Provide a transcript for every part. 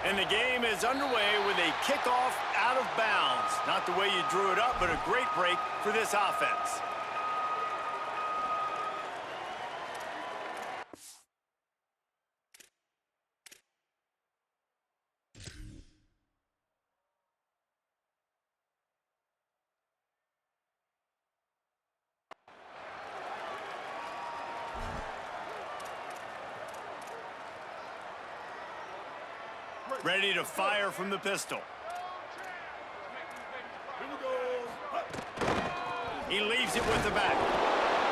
And the game is underway with a kickoff out of bounds. Not the way you drew it up, but a great break for this offense. Ready to fire from the pistol. He leaves it with the back.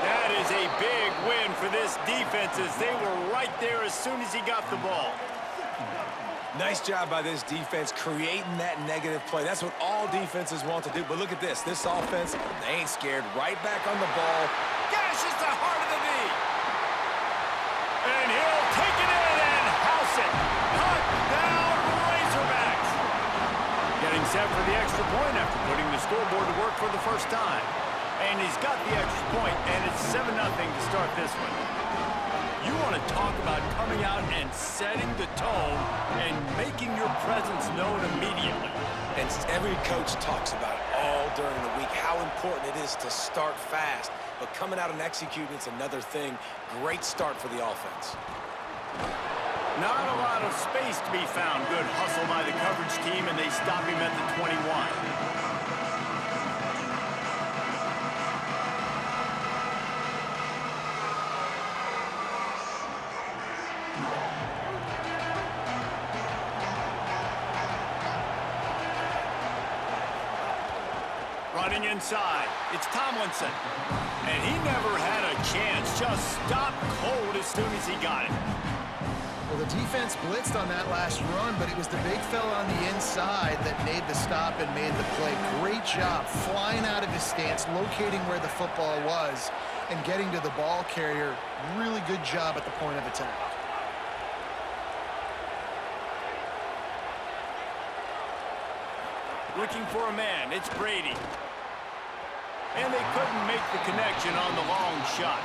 That is a big win for this defense as they were right there as soon as he got the ball. Nice job by this defense creating that negative play. That's what all defenses want to do. But look at this. This offense, they ain't scared. Right back on the ball. Gashes the heart of the knee. And he'll take it in and house it. Touchdown, Razorbacks. Getting set for the extra point after putting the scoreboard to work for the first time. And he's got the extra point, and it's 7-0 to start this one. You want to talk about coming out and setting the tone and making your presence known immediately. And every coach talks about it all during the week, how important it is to start fast. But coming out and executing, it's another thing. Great start for the offense. Not a lot of space to be found. Good hustle by the coverage team, and they stop him at the 21. Running inside, it's Tomlinson. And he never had a chance, just stopped cold as soon as he got it. Well, the defense blitzed on that last run, but it was the big fella on the inside that made the stop and made the play. Great job flying out of his stance, locating where the football was, and getting to the ball carrier. Really good job at the point of attack. Looking for a man, it's Brady. And they couldn't make the connection on the long shot.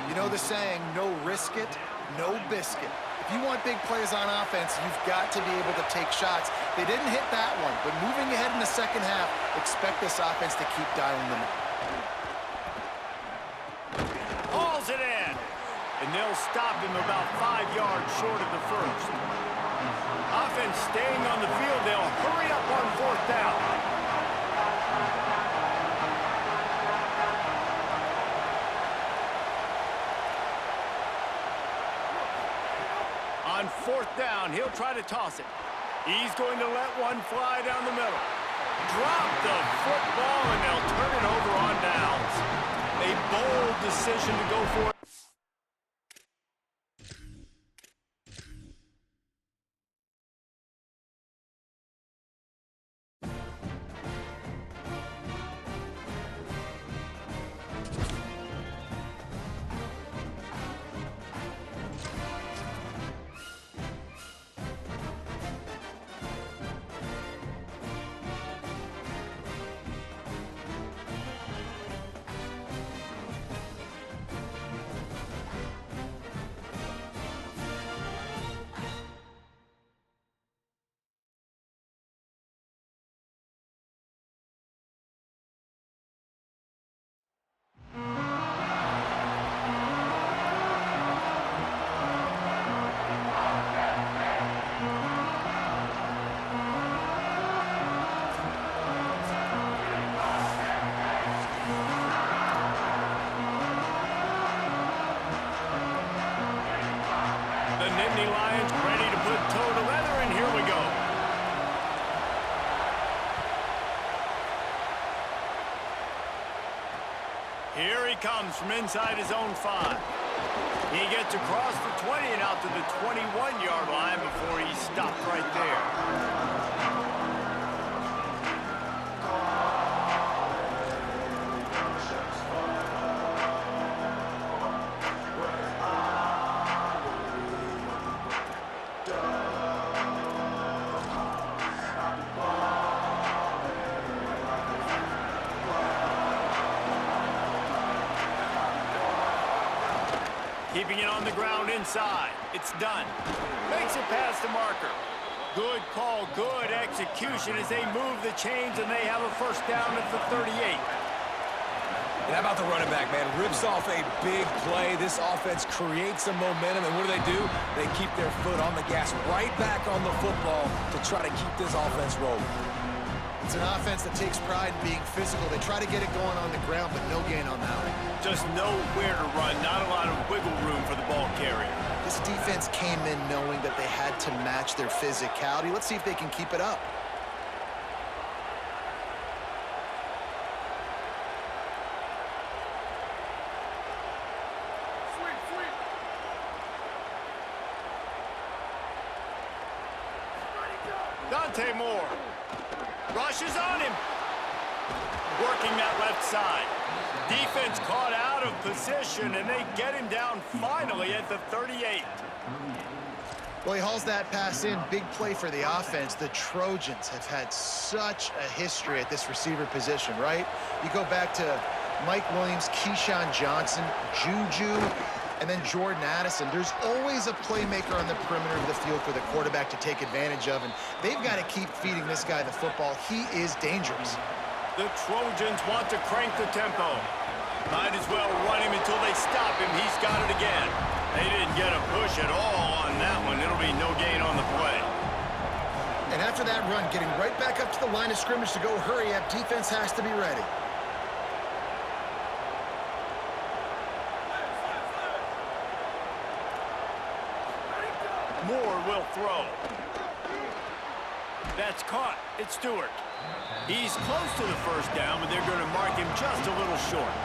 You know the saying, no risk it, no biscuit. If you want big plays on offense, you've got to be able to take shots. They didn't hit that one, but moving ahead in the second half, expect this offense to keep dialing them up. Hauls it in. And they'll stop him about 5 yards short of the first. Offense staying on the field. They'll hurry up on fourth down. On fourth down, he'll try to toss it. He's going to let one fly down the middle. Drop the football, and they'll turn it over on downs. A bold decision to go for it. Here he comes from inside his own 5. He gets across the 20 and out to the 21-yard line before he stopped right there. Keeping it on the ground inside. It's done. Makes it past the marker. Good call, good execution as they move the chains and they have a first down at the 38. And how about the running back, man? Rips off a big play. This offense creates some momentum, and what do? They keep their foot on the gas, right back on the football to try to keep this offense rolling. It's an offense that takes pride in being physical. They try to get it going on the ground, but no gain on that one. Just nowhere to run, not a lot of wiggle room for the ball carrier. This defense came in knowing that they had to match their physicality. Let's see if they can keep it up. Dante Moore rushes on him. Working that left side. Defense caught out of position, and they get him down finally at the 38. Well, he hauls that pass in. Big play for the offense. The Trojans have had such a history at this receiver position, right? You go back to Mike Williams, Keyshawn Johnson, Juju, and then Jordan Addison. There's always a playmaker on the perimeter of the field for the quarterback to take advantage of, and they've got to keep feeding this guy the football. He is dangerous. The Trojans want to crank the tempo. Might as well run him until they stop him. He's got it again. They didn't get a push at all on that one. It'll be no gain on the play. And after that run, getting right back up to the line of scrimmage to go hurry up, defense has to be ready. Moore will throw. That's caught. It's Stewart. He's close to the first down, but they're going to mark him just a little short.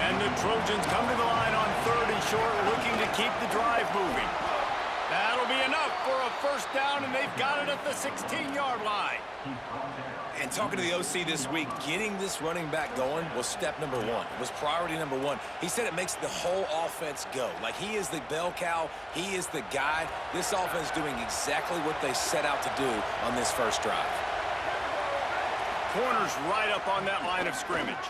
And the Trojans come to the line on 3rd and short, looking to keep the drive moving. That'll be enough for a first down, and they've got it at the 16-yard line. And talking to the OC this week, getting this running back going was step number one. It was priority number one. He said it makes the whole offense go. Like, he is the bell cow. He is the guy. This offense doing exactly what they set out to do on this first drive. Corner's right up on that line of scrimmage.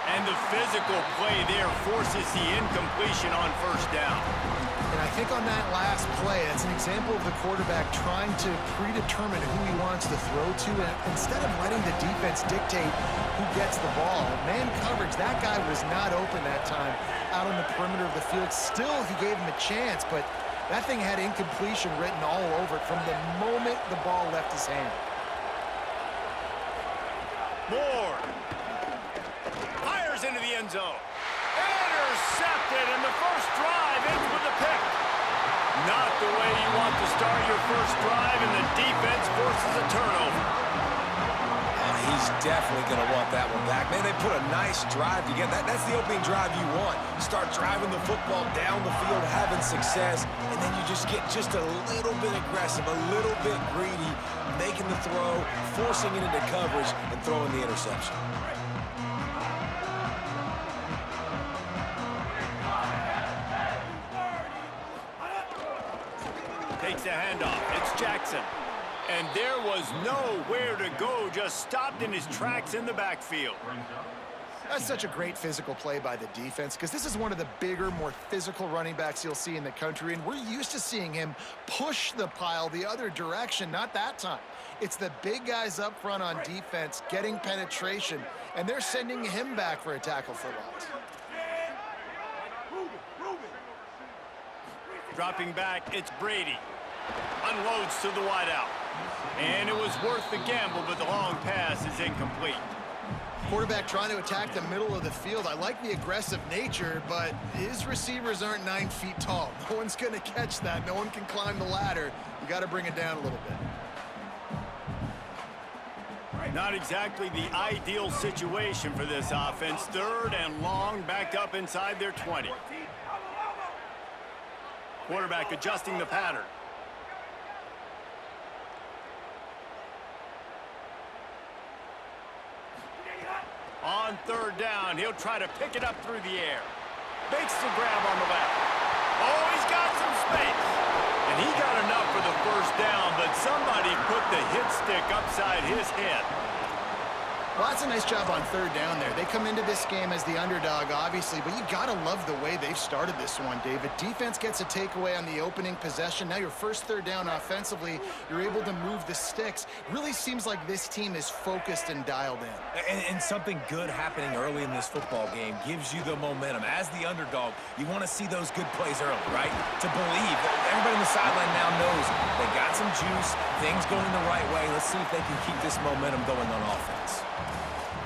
And the physical play there forces the incompletion on first down. And I think on that last play, that's an example of the quarterback trying to predetermine who he wants to throw to, and instead of letting the defense dictate who gets the ball. Man coverage, that guy was not open that time out on the perimeter of the field. Still, he gave him a chance, but that thing had incompletion written all over it from the moment the ball left his hand. Moore fires into the end zone. Intercepted, and the first drive ends with a pick. Not the way you want to start your first drive, and the defense forces a turnover. He's definitely going to want that one back. Man, they put a nice drive together. That's the opening drive you want. Start driving the football down the field, having success, and then you just get just a little bit aggressive, a little bit greedy, making the throw, forcing it into coverage, and throwing the interception. Takes the handoff. It's Jackson. And there was nowhere to go, just stopped in his tracks in the backfield. That's such a great physical play by the defense, because this is one of the bigger, more physical running backs you'll see in the country, and we're used to seeing him push the pile the other direction. Not that time. It's the big guys up front on defense getting penetration, and they're sending him back for a tackle for loss. Dropping back, it's Brady. Unloads to the wideout. And it was worth the gamble, but the long pass is incomplete. Quarterback trying to attack the middle of the field. I like the aggressive nature, but his receivers aren't 9 feet tall. No one's going to catch that. No one can climb the ladder. You got to bring it down a little bit. Not exactly the ideal situation for this offense. 3rd and long, back up inside their 20. Quarterback adjusting the pattern. On 3rd down, he'll try to pick it up through the air. Makes the grab on the left. Oh, he's got some space. And he got enough for the first down, but somebody put the hit stick upside his head. Well, that's a nice job on third down there. They come into this game as the underdog, obviously, but you got to love the way they've started this one, David. Defense gets a takeaway on the opening possession. Now your first third down offensively, you're able to move the sticks. Really seems like this team is focused and dialed in. And something good happening early in this football game gives you the momentum. As the underdog, you want to see those good plays early, right? To believe. Everybody on the sideline now knows they got some juice, things going the right way. Let's see if they can keep this momentum going on offense.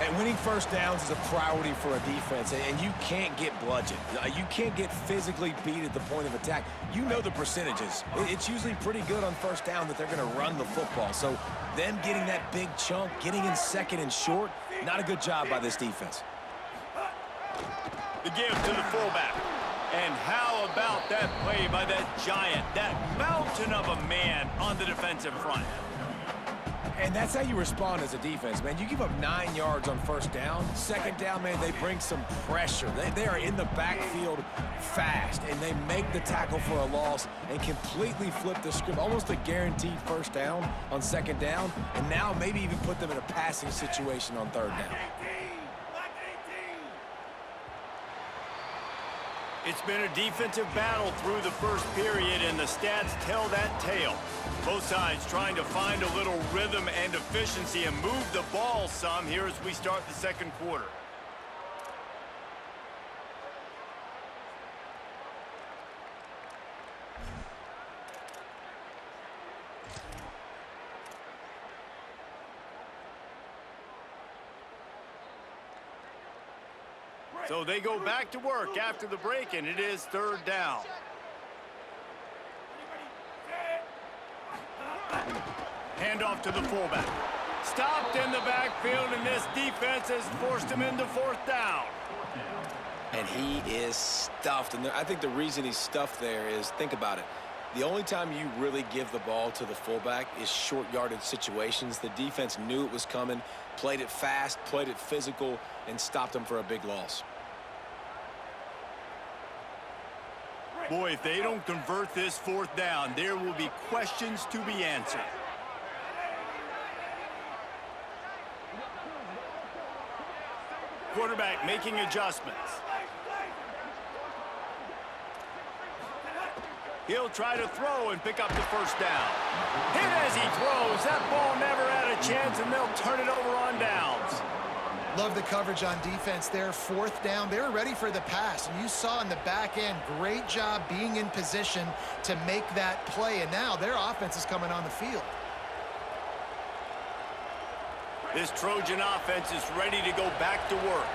And winning first downs is a priority for a defense, and you can't get bludgeoned. You can't get physically beat at the point of attack. You know the percentages. It's usually pretty good on first down that they're going to run the football. So them getting that big chunk, getting in second and short, not a good job by this defense. The give to the fullback. And how about that play by that giant, that mountain of a man on the defensive front? And that's how you respond as a defense, man. You give up 9 yards on first down. Second down, man, they bring some pressure. They are in the backfield fast, and they make the tackle for a loss and completely flip the script. Almost a guaranteed first down on second down, and now maybe even put them in a passing situation on third down. It's been a defensive battle through the first period, and the stats tell that tale. Both sides trying to find a little rhythm and efficiency and move the ball some here as we start the second quarter. So they go back to work after the break, and it is third down. Handoff to the fullback. Stopped in the backfield, and this defense has forced him into fourth down. And he is stuffed. And I think the reason he's stuffed there is, think about it. The only time you really give the ball to the fullback is short yardage situations. The defense knew it was coming, played it fast, played it physical, and stopped him for a big loss. Boy, if they don't convert this fourth down, there will be questions to be answered. Quarterback making adjustments. He'll try to throw and pick up the first down. Hit as he throws. That ball never had a chance, and they'll turn it over on downs. Love the coverage on defense there. Fourth down. They were ready for the pass. And you saw in the back end, great job being in position to make that play. And now their offense is coming on the field. This Trojan offense is ready to go back to work.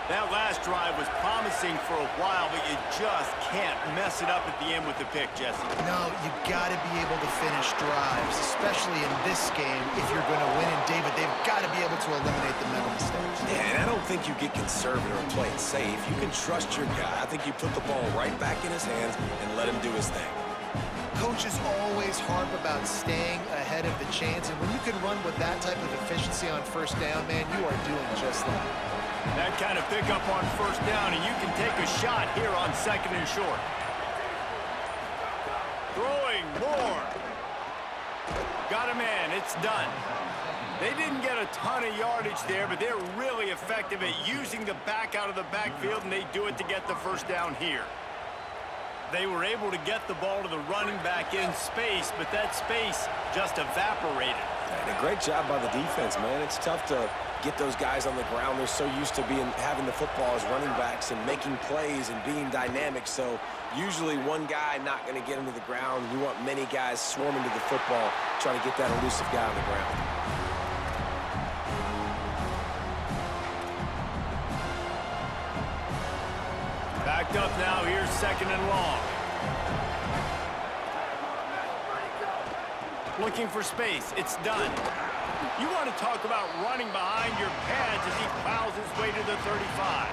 That last drive was promising for a while, but you just can't mess it up at the end with the pick, Jesse. No, you got to be able to finish drives, especially in this game if you're going to win. And David, they've got to be able to eliminate the mental mistakes. Yeah, and I don't think you get conservative or play it safe. You can trust your guy. I think you put the ball right back in his hands and let him do his thing. Coaches always harp about staying ahead of the chains, and when you can run with that type of efficiency on first down, man, you are doing just that. That kind of pickup on first down, and you can take a shot here on second and short. Throwing more. Got him in. It's done. They didn't get a ton of yardage there, but they're really effective at using the back out of the backfield, and they do it to get the first down here. They were able to get the ball to the running back in space, but that space just evaporated. And a great job by the defense, man. It's tough to get those guys on the ground. They're so used to having the football as running backs and making plays and being dynamic. So usually one guy not going to get him to the ground. You want many guys swarming to the football, trying to get that elusive guy on the ground. Backed up now, here's second and long. Looking for space, it's done. You want to talk about running behind your pads as he plows his way to the 35.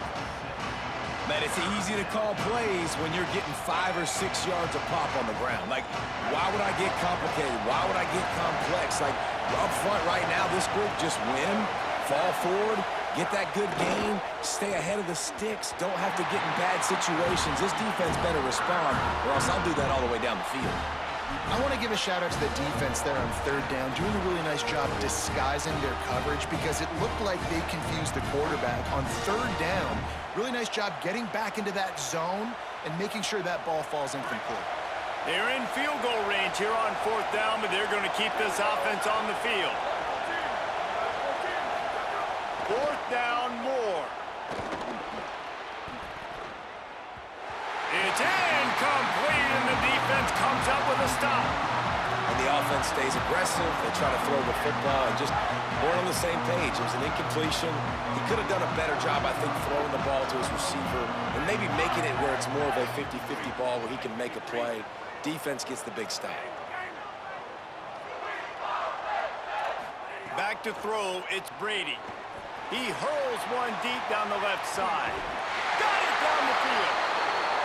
Man, it's easy to call plays when you're getting 5 or 6 yards a pop on the ground. Like, why would I get complicated? Why would I get complex? Like, up front right now, this group just win, fall forward, get that good gain, stay ahead of the sticks, don't have to get in bad situations. This defense better respond, or else I'll do that all the way down the field. I want to give a shout out to the defense there on third down, doing a really nice job disguising their coverage because it looked like they confused the quarterback on third down. Really nice job getting back into that zone and making sure that ball falls incomplete. They're in field goal range here on fourth down, but they're going to keep this offense on the field. Fourth down, more. It's incomplete, and the defense comes up with a stop. And the offense stays aggressive. They try to throw the football and just weren't on the same page. It was an incompletion. He could have done a better job, I think, throwing the ball to his receiver and maybe making it where it's more of a 50-50 ball where he can make a play. Defense gets the big stop. Back to throw, it's Brady. He hurls one deep down the left side. Got it down the field.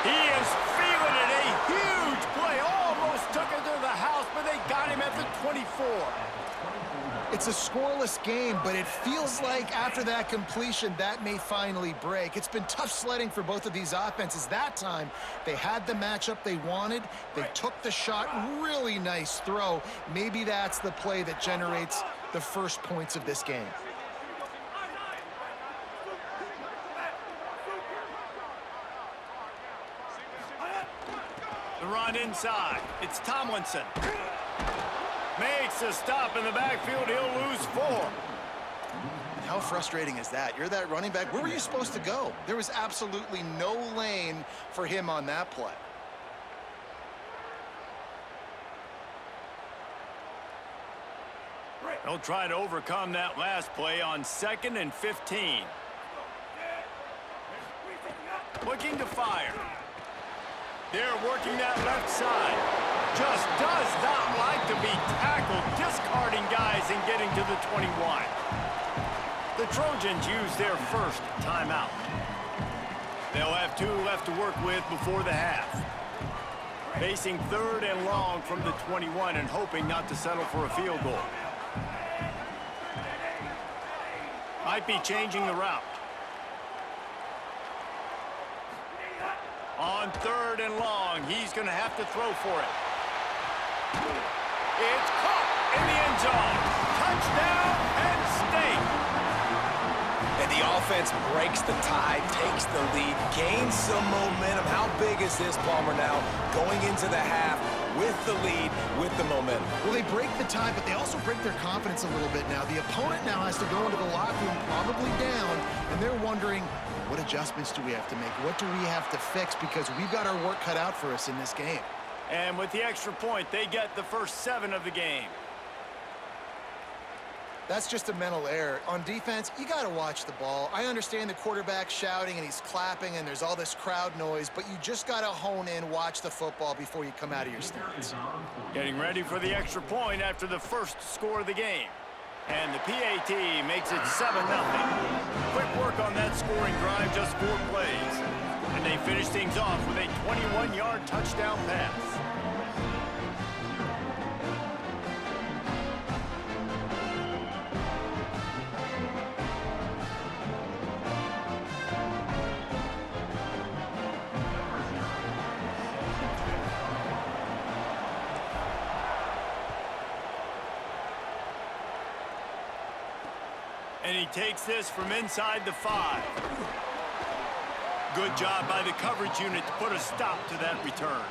He is feeling it. A huge play. Almost took it to the house, but they got him at the 24. It's a scoreless game, but it feels like after that completion, that may finally break. It's been tough sledding for both of these offenses. That time, they had the matchup they wanted. They took the shot. Really nice throw. Maybe that's the play that generates the first points of this game. The run inside. It's Tomlinson. Makes a stop in the backfield. He'll lose 4. How frustrating is that? You're that running back. Where were you supposed to go? There was absolutely no lane for him on that play. They'll try to overcome that last play on 2nd and 15. Looking to fire. They're working that left side. Just does not like to be tackled, discarding guys and getting to the 21. The Trojans use their first timeout. They'll have 2 left to work with before the half. Facing 3rd and long from the 21 and hoping not to settle for a field goal. Might be changing the route. On 3rd and long, he's going to have to throw for it. It's caught in the end zone. Touchdown, Penn State. And the offense breaks the tie, takes the lead, gains some momentum. How big is this, Palmer, now going into the half with the lead, with the momentum? Well, they break the tie, but they also break their confidence a little bit now. The opponent now has to go into the locker room probably down, and they're wondering, what adjustments do we have to make? What do we have to fix? Because we've got our work cut out for us in this game. And with the extra point, they get the first 7 of the game. That's just a mental error. On defense, you got to watch the ball. I understand the quarterback shouting and he's clapping and there's all this crowd noise, but you just got to hone in, watch the football before you come out of your stance. Getting ready for the extra point after the first score of the game. And the PAT makes it 7-0. Quick work on that scoring drive, just 4 plays. And they finish things off with a 21-yard touchdown pass. And he takes this from inside the 5. Good job by the coverage unit to put a stop to that return.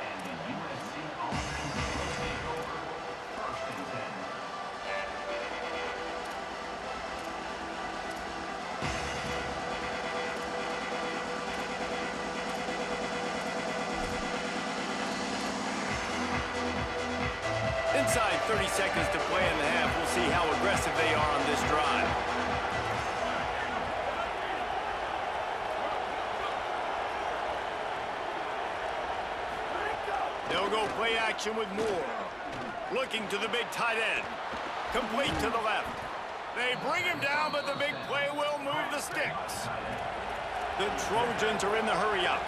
Inside 30 seconds to play in the half. We'll see how aggressive they are on this drive. They'll go play action with Moore. Looking to the big tight end. Complete to the left. They bring him down, but the big play will move the sticks. The Trojans are in the hurry-up.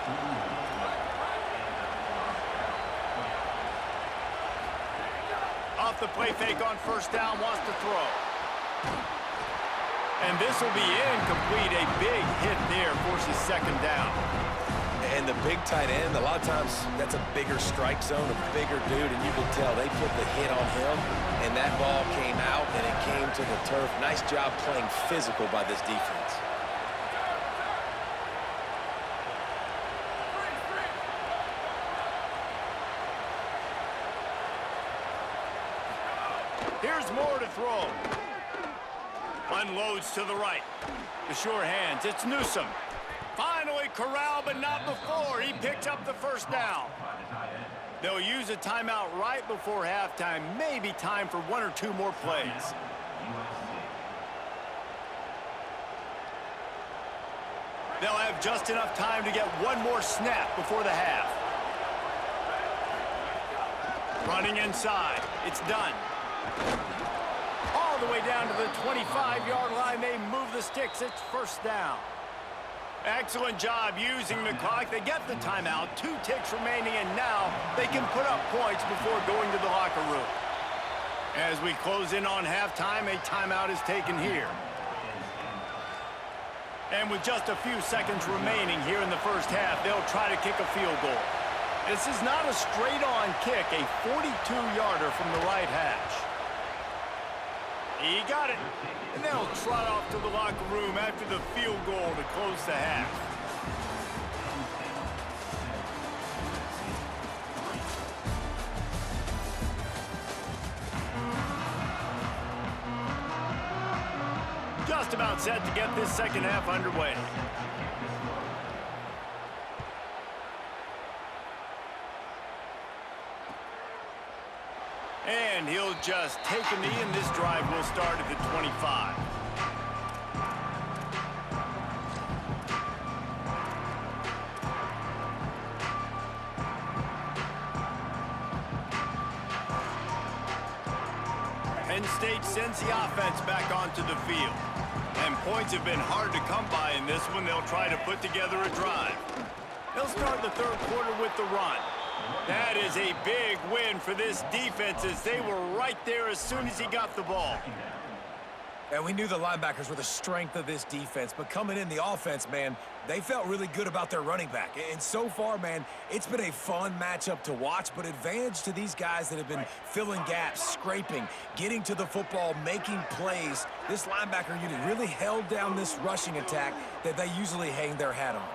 Off the play fake on first down, wants to throw. And this will be incomplete. A big hit there forces second down. And the big tight end, a lot of times that's a bigger strike zone, a bigger dude, and you can tell they put the hit on him, and that ball came out, and it came to the turf. Nice job playing physical by this defense. Here's more to throw. Unloads to the right. The sure hands, it's Newsome. Finally corralled, but not before. He picks up the first down. They'll use a timeout right before halftime. Maybe time for one or two more plays. They'll have just enough time to get one more snap before the half. Running inside. It's done. All the way down to the 25-yard line. They move the sticks. It's first down. Excellent job using the clock. They get the timeout. 2 ticks remaining, and now they can put up points before going to the locker room. As we close in on halftime, a timeout is taken here. And with just a few seconds remaining here in the first half, they'll try to kick a field goal. This is not a straight-on kick, a 42-yarder from the right hash. He got it. And they'll trot off to the locker room after the field goal to close the half. Just about set to get this second half underway. And he'll just take a knee, and this drive will start at the 25. Penn State sends the offense back onto the field. And points have been hard to come by in this one. They'll try to put together a drive. They'll start the third quarter with the run. That is a big win for this defense, as they were right there as soon as he got the ball. And we knew the linebackers were the strength of this defense, but coming in the offense, man, they felt really good about their running back. And so far, man, it's been a fun matchup to watch, but advantage to these guys that have been filling gaps, scraping, getting to the football, making plays. This linebacker unit really held down this rushing attack that they usually hang their hat on.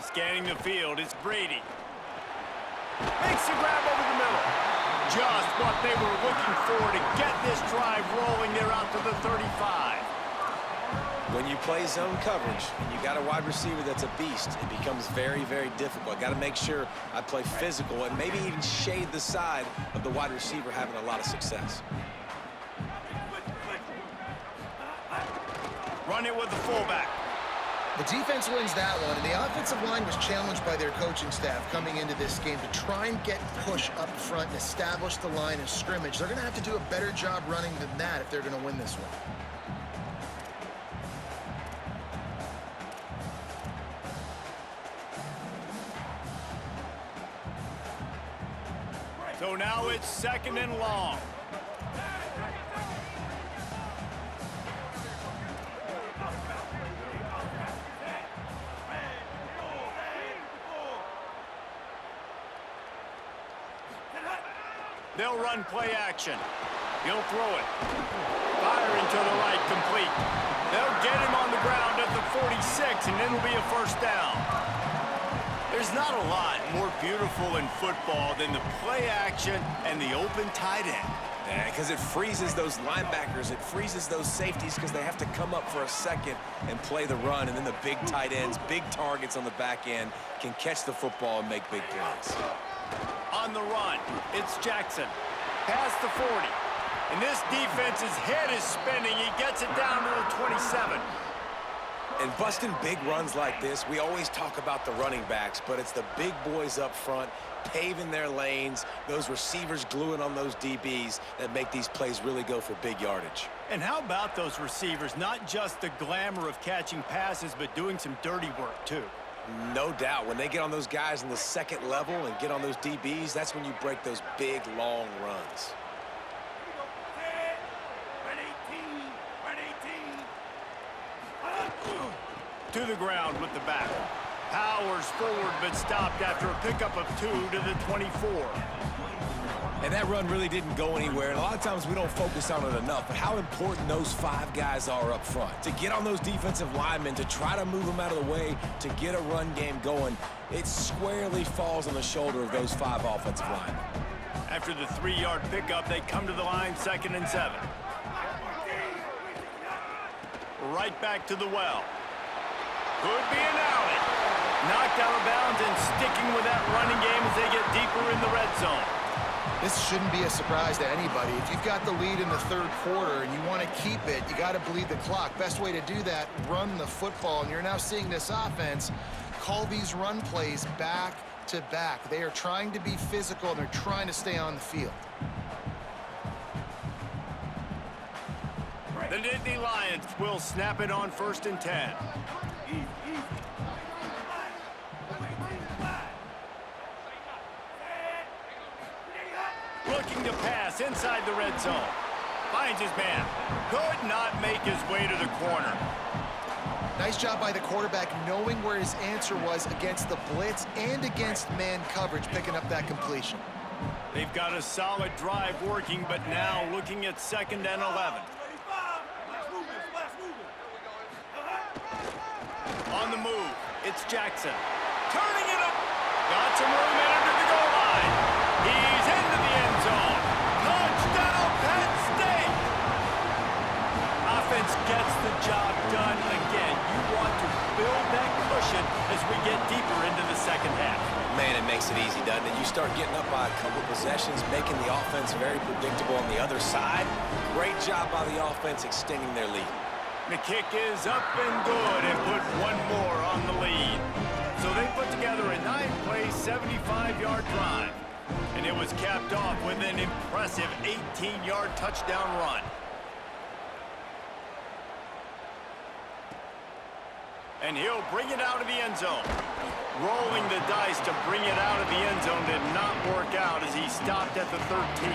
Scanning the field, it's Brady. Makes the grab over the middle. Just what they were looking for to get this drive rolling there out to the 35. When you play zone coverage and you got a wide receiver that's a beast, it becomes very, very difficult. Got to make sure I play physical and maybe even shade the side of the wide receiver having a lot of success. Run it with the fullback. The defense wins that one, and the offensive line was challenged by their coaching staff coming into this game to try and get push up front and establish the line of scrimmage. They're going to have to do a better job running than that if they're going to win this one. So now it's second and long. They'll run play action. He'll throw it. Firing to the right, complete. They'll get him on the ground at the 46, and it'll be a first down. There's not a lot more beautiful in football than the play action and the open tight end. Yeah, because it freezes those linebackers. It freezes those safeties because they have to come up for a second and play the run. And then the big tight ends, big targets on the back end can catch the football and make big plays. On the run, it's Jackson. Past the 40. And this defense's head is spinning. He gets it down to the 27. And busting big runs like this, we always talk about the running backs, but it's the big boys up front, paving their lanes, those receivers gluing on those DBs that make these plays really go for big yardage. And how about those receivers? Not just the glamour of catching passes, but doing some dirty work, too. No doubt. When they get on those guys in the second level and get on those DBs, that's when you break those big, long runs. To the ground with the back. Powers forward, but stopped after a pickup of 2 to the 24. And that run really didn't go anywhere. And a lot of times we don't focus on it enough. But how important those 5 guys are up front. To get on those defensive linemen, to try to move them out of the way, to get a run game going, it squarely falls on the shoulder of those 5 offensive linemen. After the 3-yard pickup, they come to the line 2nd and 7. Right back to the well. Could be an outing. Knocked out of bounds and sticking with that running game as they get deeper in the red zone. This shouldn't be a surprise to anybody. If you've got the lead in the 3rd quarter and you want to keep it, you got to bleed the clock. Best way to do that, run the football. And you're now seeing this offense call these run plays back to back. They are trying to be physical, and they're trying to stay on the field. The Nittany Lions will snap it on 1st and 10. Looking to pass inside the red zone. Finds his man. Could not make his way to the corner. Nice job by the quarterback knowing where his answer was against the blitz and against man coverage, picking up that completion. They've got a solid drive working, but now looking at 2nd and 11. On the move, it's Jackson. Turning it up. Got some room in under the goal line. He's into the end zone. Touchdown, Penn State. Offense gets the job done again. You want to build that cushion as we get deeper into the 2nd half. Man, it makes it easy, doesn't it? You start getting up by a couple possessions, making the offense very predictable on the other side. Great job by the offense extending their lead. The kick is up and good and put one more on the lead. So they put together a 9-play, 75-yard drive. And it was capped off with an impressive 18-yard touchdown run. And he'll bring it out of the end zone. Rolling the dice to bring it out of the end zone did not work out as he stopped at the 13.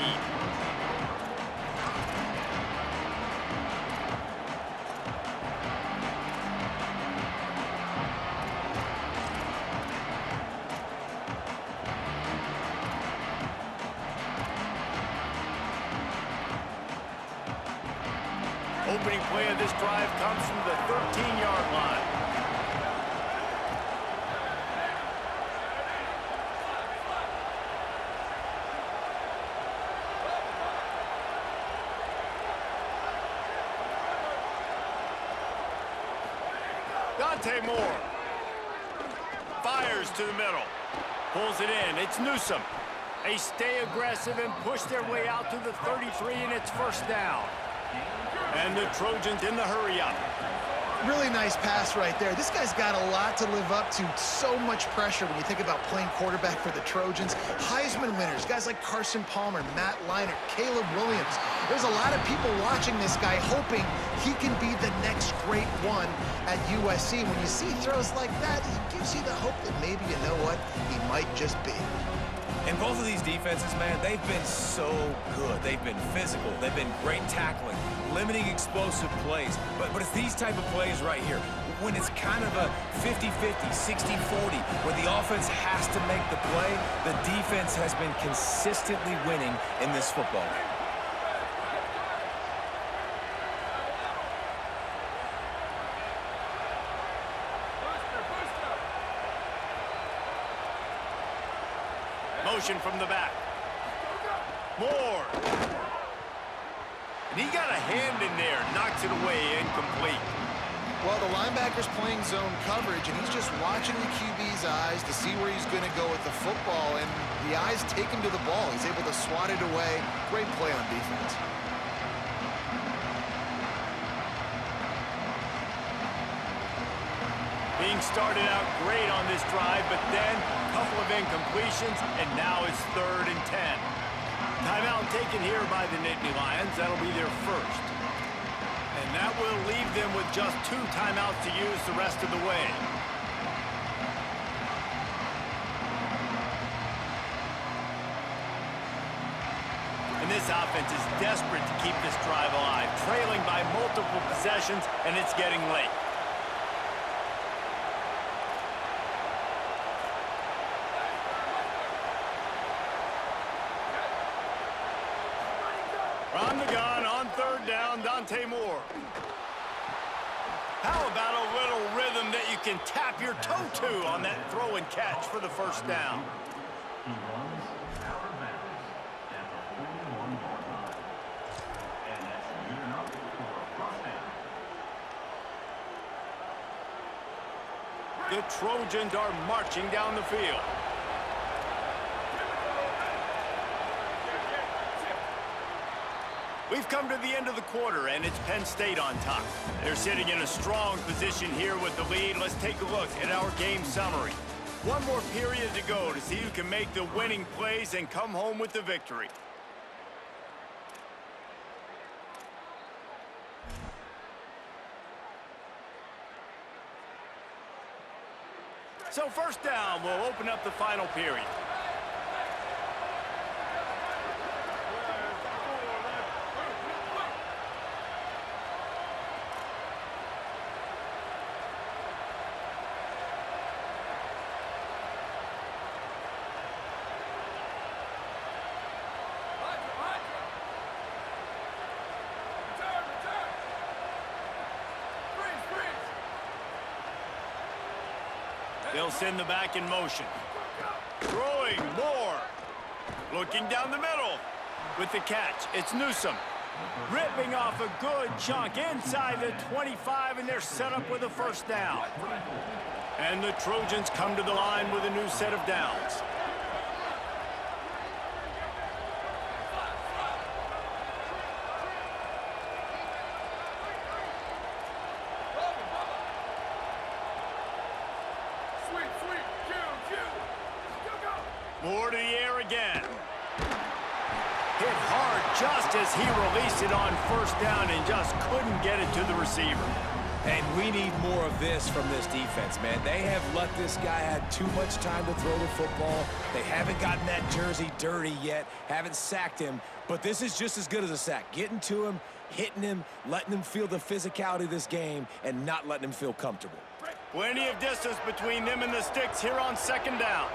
Opening play of this drive comes from the 13-yard line. Moore fires to the middle, pulls it in. It's Newsome. They stay aggressive and push their way out to the 33, and it's 1st down. And the Trojans in the hurry up. Really nice pass right there. This guy's got a lot to live up to. So much pressure when you think about playing quarterback for the Trojans. Heisman winners, guys like Carson Palmer, Matt Leinart, Caleb Williams. There's a lot of people watching this guy hoping he can be the next great one at USC. When you see throws like that, it gives you the hope that maybe, you know what, he might just be. And both of these defenses, man, they've been so good. They've been physical. They've been great tackling, limiting explosive plays. But it's these type of plays right here, when it's kind of a 50-50, 60-40, where the offense has to make the play, the defense has been consistently winning in this football game. Motion from the back. Moore. And he got a hand in there, knocks it away, incomplete. Well, the linebacker's playing zone coverage, and he's just watching the QB's eyes to see where he's going to go with the football, and the eyes take him to the ball. He's able to swat it away. Great play on defense. Being started out great on this drive, but then a couple of incompletions, and now it's 3rd and 10. Timeout taken here by the Nittany Lions. That'll be their first. And that will leave them with just 2 timeouts to use the rest of the way. And this offense is desperate to keep this drive alive, trailing by multiple possessions, and it's getting late. On the gun, on third down, Dante Moore. How about a little rhythm that you can tap your toe to on that throw and catch for the first down? The Trojans are marching down the field. We've come to the end of the quarter, and it's Penn State on top. They're sitting in a strong position here with the lead. Let's take a look at our game summary. One more period to go to see who can make the winning plays and come home with the victory. So first down, we'll open up the final period. They'll send the back in motion. Throwing Moore. Looking down the middle. With the catch, it's Newsome. Ripping off a good chunk inside the 25, and they're set up with a first down. And the Trojans come to the line with a new set of downs. Moore to the air again. Hit hard just as he released it on first down and just couldn't get it to the receiver. And we need more of this from this defense, man. They have let this guy have too much time to throw the football. They haven't gotten that jersey dirty yet, haven't sacked him, but this is just as good as a sack. Getting to him, hitting him, letting him feel the physicality of this game, and not letting him feel comfortable. Plenty of distance between them and the sticks here on second down.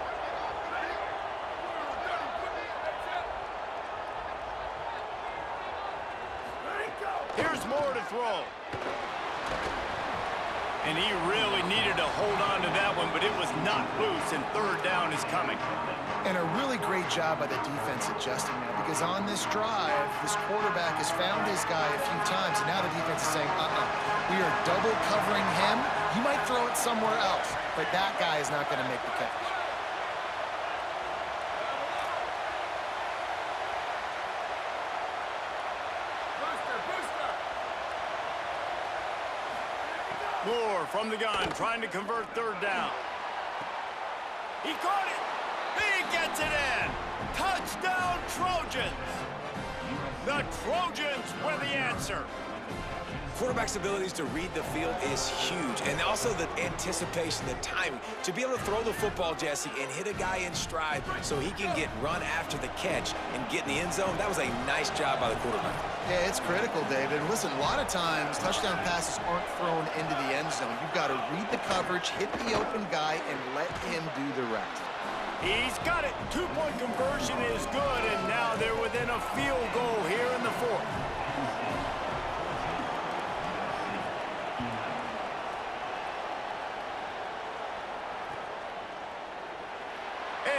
Here's Moore to throw. And he really needed to hold on to that one, but it was not loose, and third down is coming. And a really great job by the defense adjusting now, because on this drive, this quarterback has found his guy a few times, and now the defense is saying, we are double covering him. He might throw it somewhere else, but that guy is not going to make the catch. Moore from the gun, trying to convert third down. He caught it. He gets it in. Touchdown, Trojans. The Trojans were the answer. Quarterback's abilities to read the field is huge, and also the anticipation, the timing. To be able to throw the football, Jesse, and hit a guy in stride so he can get run after the catch and get in the end zone, that was a nice job by the quarterback. Yeah, it's critical, David. And listen, a lot of times, touchdown passes aren't thrown into the end zone. You've got to read the coverage, hit the open guy, and let him do the rest. He's got it. Two-point conversion is good, and now they're within a field goal here in the fourth.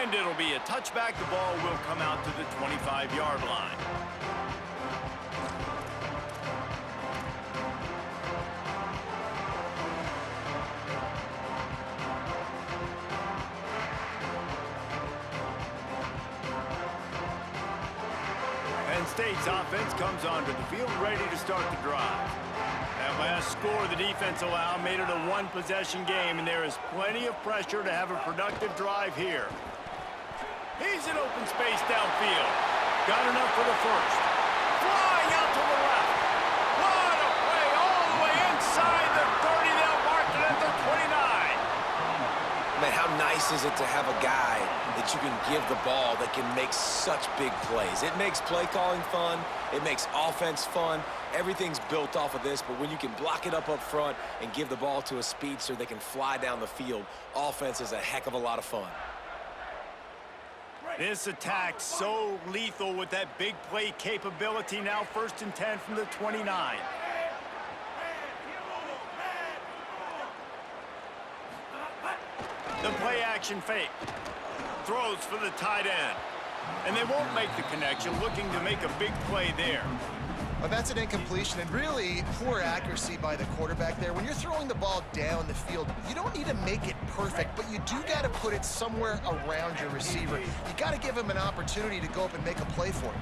And it'll be a touchback. The ball will come out to the 25-yard line. Penn State's offense comes onto the field ready to start the drive. That last score the defense allowed made it a one-possession game, and there is plenty of pressure to have a productive drive here. He's in open space downfield. Got enough for the first. Flying out to the left. What a play all the way inside the 30. They'll mark it at the 29. Man, how nice is it to have a guy that you can give the ball that can make such big plays? It makes play calling fun. It makes offense fun. Everything's built off of this, but when you can block it up front and give the ball to a speedster that can fly down the field, offense is a heck of a lot of fun. This attack so lethal with that big play capability. Now 1st and 10 from the 29. The play action fake. Throws for the tight end. And they won't make the connection, looking to make a big play there. Well, that's an incompletion, and really poor accuracy by the quarterback there. When you're throwing the ball down the field, you don't need to make it perfect, but you do got to put it somewhere around your receiver. You got to give him an opportunity to go up and make a play for him.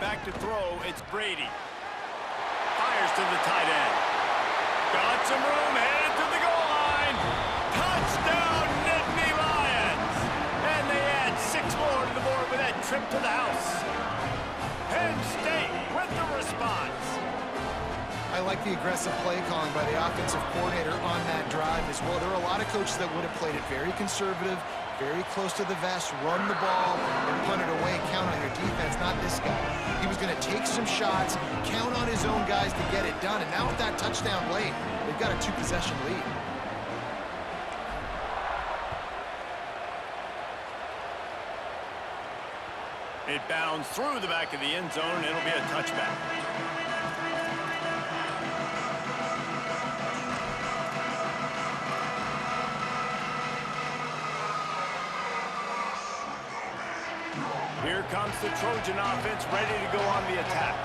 Back to throw, it's Brady. Fires to the tight end. Got some room, headed to the goal line. Touchdown, Nittany Lions! And they add 6 more to the board with that trip to the house. Penn State with the response. I like the aggressive play calling by the offensive coordinator on that drive as well. There are a lot of coaches that would have played it very conservative, very close to the vest, run the ball, and punt it away, count on your defense, not this guy. He was going to take some shots, count on his own guys to get it done, and now with that touchdown late, they've got a 2-possession lead. It bounds through the back of the end zone. It'll be a touchback. Here comes the Trojan offense ready to go on the attack.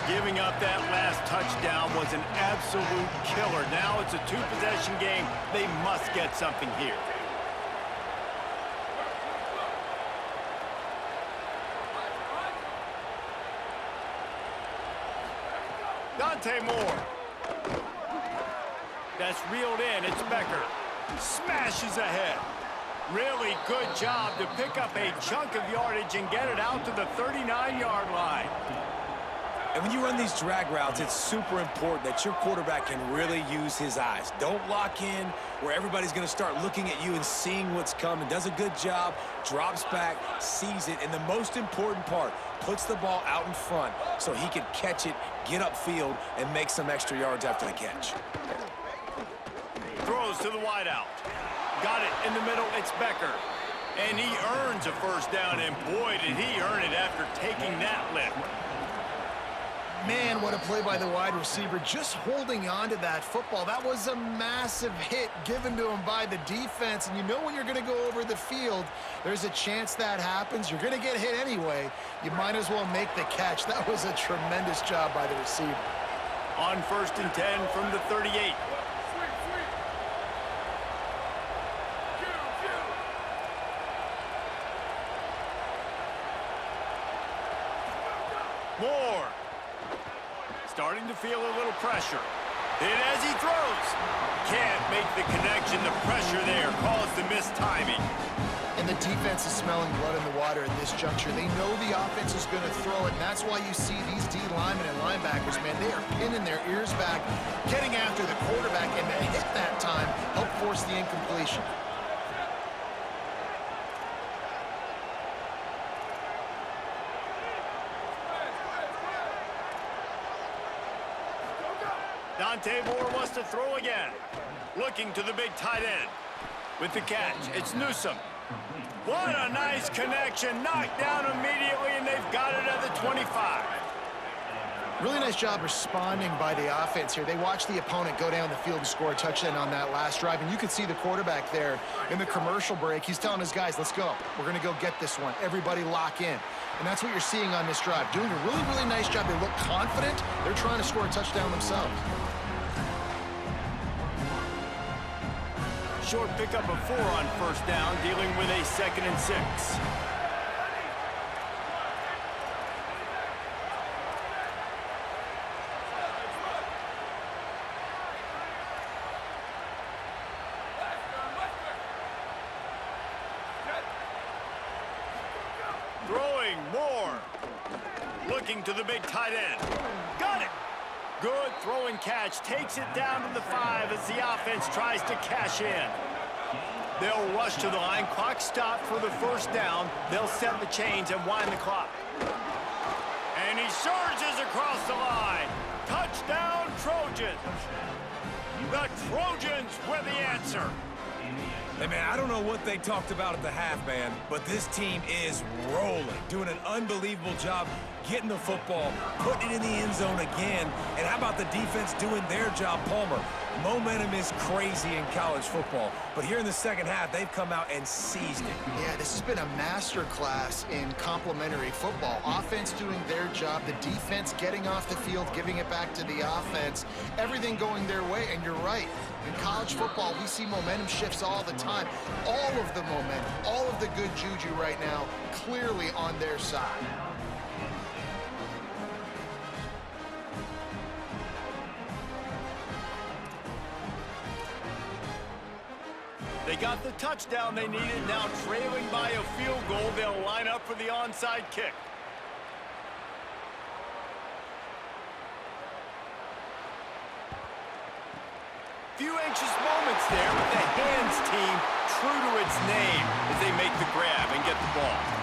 Giving up that last touchdown was an absolute killer. Now it's a 2-possession game. They must get something here. Dante Moore. That's reeled in. It's Becker. Smashes ahead. Really good job to pick up a chunk of yardage and get it out to the 39-yard line. And when you run these drag routes, it's super important that your quarterback can really use his eyes. Don't lock in where everybody's going to start looking at you and seeing what's coming. Does a good job, drops back, sees it, and the most important part, puts the ball out in front so he can catch it, get upfield, and make some extra yards after the catch. Throws to the wideout. Got it in the middle. It's Becker. And he earns a first down, and boy, did he earn it after taking that lift. Man, what a play by the wide receiver, just holding on to that football. That was a massive hit given to him by the defense, and you know when you're going to go over the field, there's a chance that happens. You're going to get hit anyway. You might as well make the catch. That was a tremendous job by the receiver. On 1st and 10 from the 38. Moore. Starting to feel a little pressure. Hit as he throws. Can't make the connection. The pressure there caused the mistiming. And the defense is smelling blood in the water at this juncture. They know the offense is going to throw it, and that's why you see these D linemen and linebackers, man, they are pinning their ears back, getting after the quarterback, and the hit that time helped force the incompletion. Dante Moore wants to throw again. Looking to the big tight end. With the catch, it's Newsome. What a nice connection. Knocked down immediately, and they've got it at the 25. Really nice job responding by the offense here. They watched the opponent go down the field and score a touchdown on that last drive, and you could see the quarterback there in the commercial break. He's telling his guys, let's go. We're going to go get this one. Everybody lock in. And that's what you're seeing on this drive. Doing a really, really nice job. They look confident. They're trying to score a touchdown themselves. Short pickup of 4 on 1st down, dealing with a 2nd and 6. Throwing Moore. Looking to the big tight end. Got it. Good throw and catch. Takes it down to the 5 as the offense tries to cash in. They'll rush to the line. Clock stopped for the 1st down. They'll set the chains and wind the clock. And he surges across the line. Touchdown, Trojans. The Trojans with the answer. Hey, man, I don't know what they talked about at the half, man, but this team is rolling, doing an unbelievable job getting the football, putting it in the end zone again. And how about the defense doing their job, Palmer? Momentum is crazy in college football, but here in the second half, they've come out and seized it. Yeah, this has been a master class in complementary football. Offense doing their job, the defense getting off the field, giving it back to the offense, everything going their way. And you're right, in college football, we see momentum shifts all the time. All of the momentum, all of the good juju right now, clearly on their side. They got the touchdown they needed. Now trailing by a field goal, they'll line up for the onside kick. Few anxious moments there, but the hands team true to its name as they make the grab and get the ball.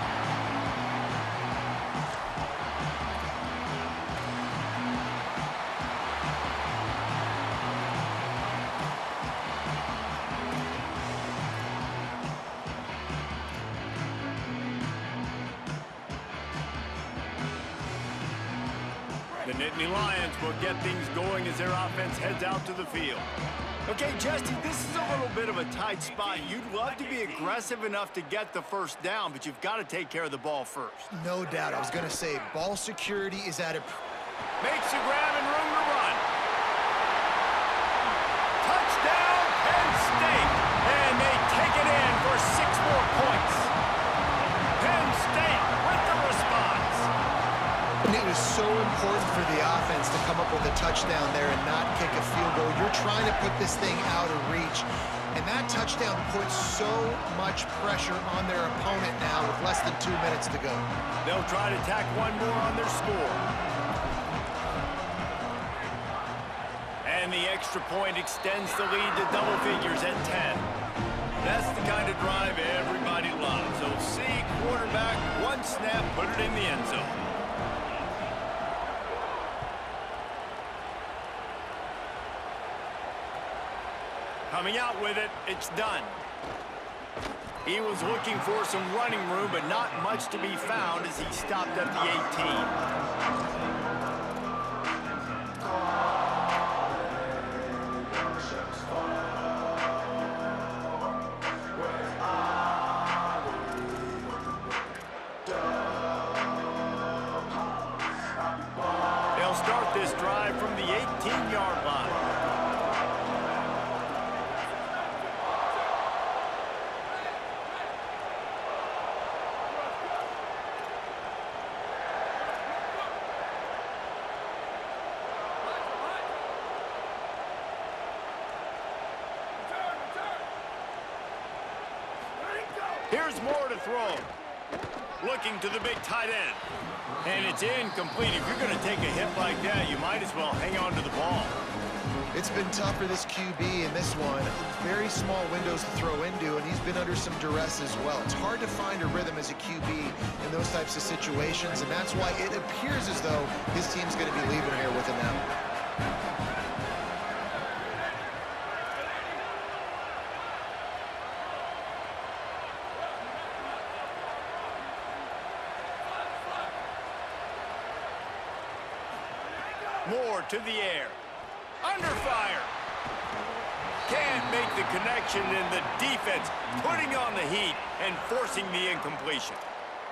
The Nittany Lions will get things going as their offense heads out to the field. Okay, Justin, this is a little bit of a tight spot. You'd love to be aggressive enough to get the first down, but you've got to take care of the ball first. No doubt. I was going to say, ball security is at a... Makes a grab and room to run. Touchdown, Penn State. And they take it in for 6 more points. Penn State with the response. And it was so important for the offense to come up with a touchdown there and not kick a field goal. You're trying to put this thing out of reach. And that touchdown puts so much pressure on their opponent now with less than 2 minutes to go. They'll try to tack one more on their score. And the extra point extends the lead to double figures at 10. That's the kind of drive everybody loves. So see quarterback, one snap, put it in the end zone. Coming out with it, it's done. He was looking for some running room, but not much to be found as he stopped at the 18. They'll start this drive from the 18-yard line. Here's more to throw. Looking to the big tight end. And it's incomplete. If you're going to take a hit like that, you might as well hang on to the ball. It's been tough for this QB in this one. Very small windows to throw into, and he's been under some duress as well. It's hard to find a rhythm as a QB in those types of situations, and that's why it appears as though his team's going to be leaving here with him now. Moore to the air. Under fire. Can't make the connection, and the defense putting on the heat and forcing the incompletion.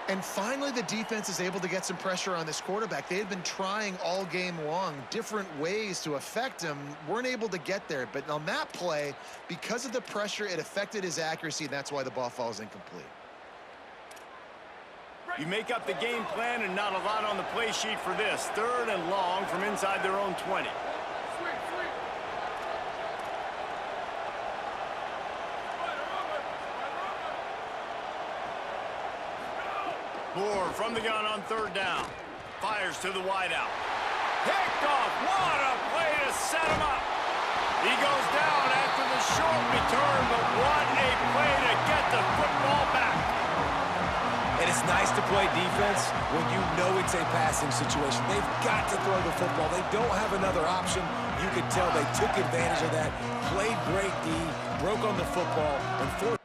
And finally, the defense is able to get some pressure on this quarterback. They had been trying all game long, different ways to affect him, weren't able to get there. But on that play, because of the pressure, it affected his accuracy, and that's why the ball falls incomplete. You make up the game plan and not a lot on the play sheet for this. 3rd and long from inside their own 20. Moore from the gun on 3rd down. Fires to the wideout. Picked off. What a play to set him up. He goes down after the short return, but what a play to get the football back. And it's nice to play defense when you know it's a passing situation. They've got to throw the football. They don't have another option. You could tell they took advantage of that, played great D, broke on the football, and forced